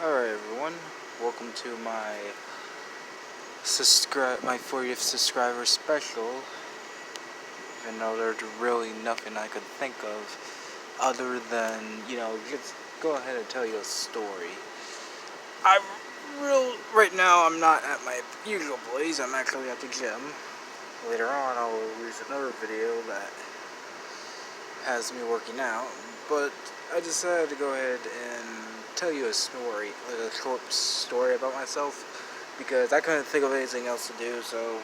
Alright everyone, welcome to my 40th subscriber special, even though there's really nothing I could think of other than, just go ahead and tell you a story. Right now I'm not at my usual place, I'm actually at the gym. Later on I'll release another video that has me working out, but I decided to go ahead and tell you a story, like a short story about myself, because I couldn't think of anything else to do, so,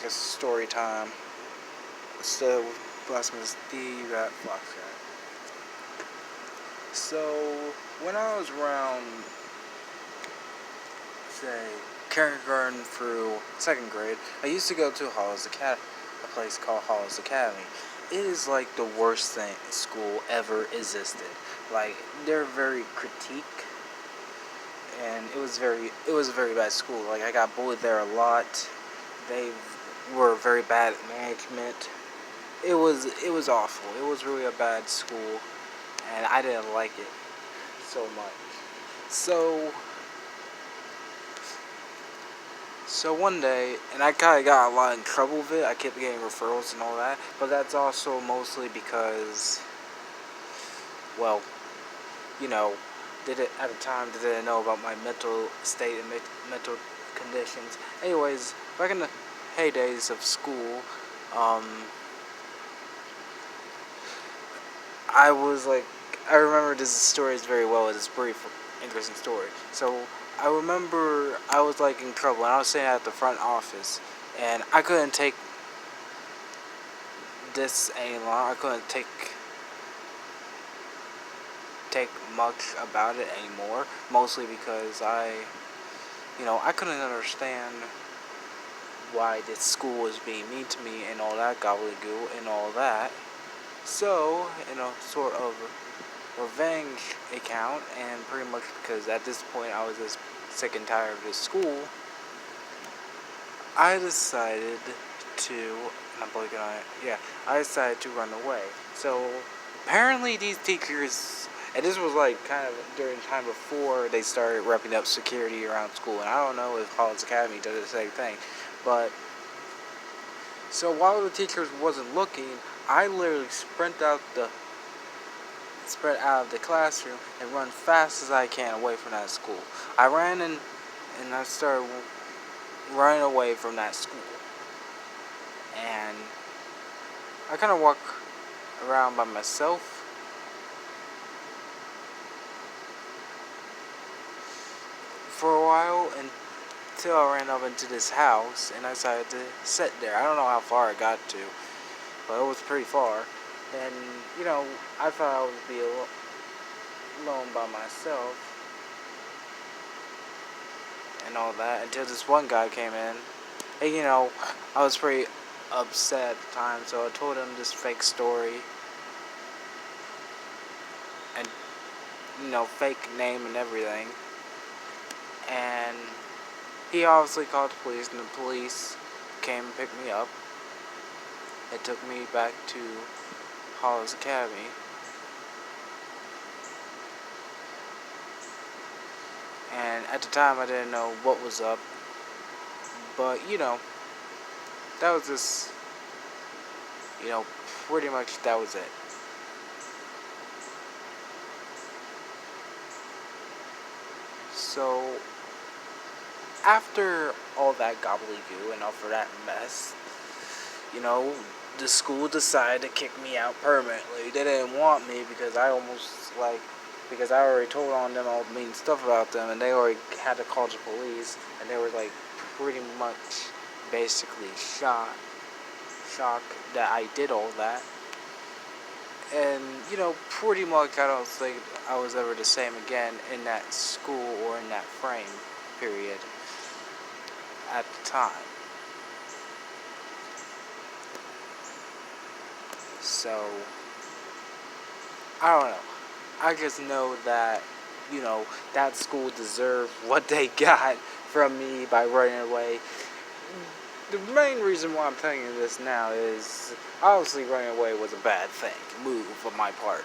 just story time. So, Blasphemous D, Rat, Foxcat. So, when I was around, say, kindergarten through 2nd grade, I used to go to a place called Hollis Academy. It is like the worst school ever existed. Like, they're very critique, and it was a very bad school. Like, I got bullied there a lot. They were very bad at management. It was awful. It was really a bad school, and I didn't like it so much. So one day, and I kind of got a lot in trouble with it. I kept getting referrals and all that, but that's also mostly because, well, at the time didn't know about my mental state and mental conditions. Anyways, back in the heydays of school, I remember this story very well. It's a brief, interesting story. So I remember I was in trouble, and I was sitting at the front office, and I couldn't take this any longer. I couldn't take much about it anymore, mostly because I couldn't understand why this school was being mean to me and all that gobbledygook and all that. So, sort of revenge account, and pretty much because at this point I was just sick and tired of this school, I decided to, I decided to run away. So, apparently these teachers, and this was kind of during the time before they started repping up security around school, and I don't know if Hollis Academy does the same thing, but, so while the teachers wasn't looking, I literally sprint out of the classroom and run fast as I can away from that school. I ran and I started running away from that school. And I kind of walk around by myself. For a while until I ran up into this house and I decided to sit there. I don't know how far I got to, but it was pretty far. And, I thought I would be alone by myself and all that until this one guy came in. And, I was pretty upset at the time, so I told him this fake story and, fake name and everything. And he obviously called the police, and the police came and picked me up. It took me back to Hollis Academy. And at the time I didn't know what was up. But, that was just, pretty much that was it. So, after all that gobbledygook and all for that mess, the school decided to kick me out permanently. They didn't want me because because I already told on them all mean stuff about them, and they already had to call the police, and they were pretty much basically shocked that I did all that. And, pretty much I don't think I was ever the same again in that school or in that frame period at the time. So, I don't know. I just know that, that school deserved what they got from me by running away. The main reason why I'm telling you this now is, obviously running away was a bad move on my part.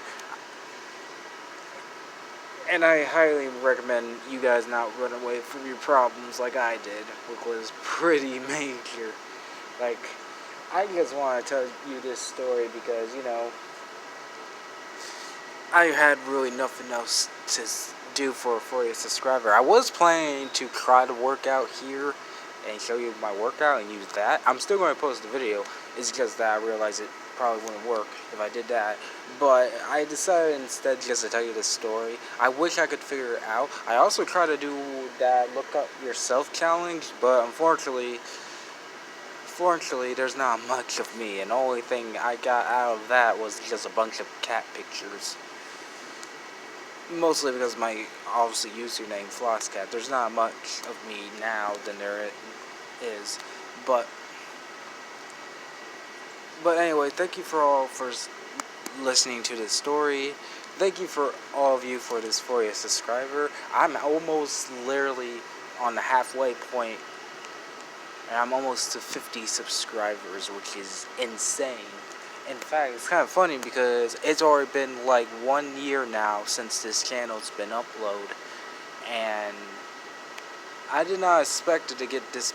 And I highly recommend you guys not run away from your problems like I did, which was pretty major. Like, I just want to tell you this story because, I had really nothing else to do for a 40th subscriber. I was planning to try to work out here and show you my workout and use that. I'm still going to post the video. It's just that I realized it probably wouldn't work if I did that. But I decided instead just to tell you this story. I wish I could figure it out. I also tried to do that look up yourself challenge, but unfortunately, there's not much of me, and the only thing I got out of that was just a bunch of cat pictures. Mostly because my, obviously, username, Flosscat. There's not much of me now than there is. But anyway, thank you for listening to this story. Thank you for all of you for this 40th subscriber. I'm almost literally on the halfway point, and I'm almost to 50 subscribers, which is insane. In fact, it's kind of funny because it's already been like 1 year now since this channel's been uploaded, and I did not expect it to get this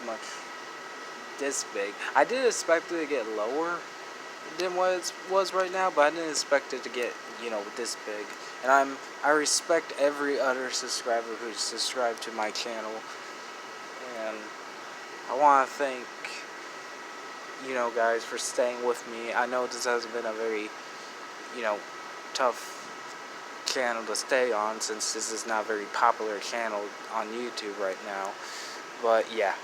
big. I did expect it to get lower than what it was right now, but I didn't expect it to get, this big. And I respect every other subscriber who's subscribed to my channel, and I want to thank guys, for staying with me. I know this has been a very, tough channel to stay on since this is not a very popular channel on YouTube right now. But yeah.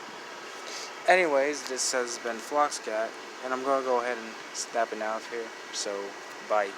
Anyways, this has been Flosscat, and I'm going to go ahead and snap it out of here. So, bye.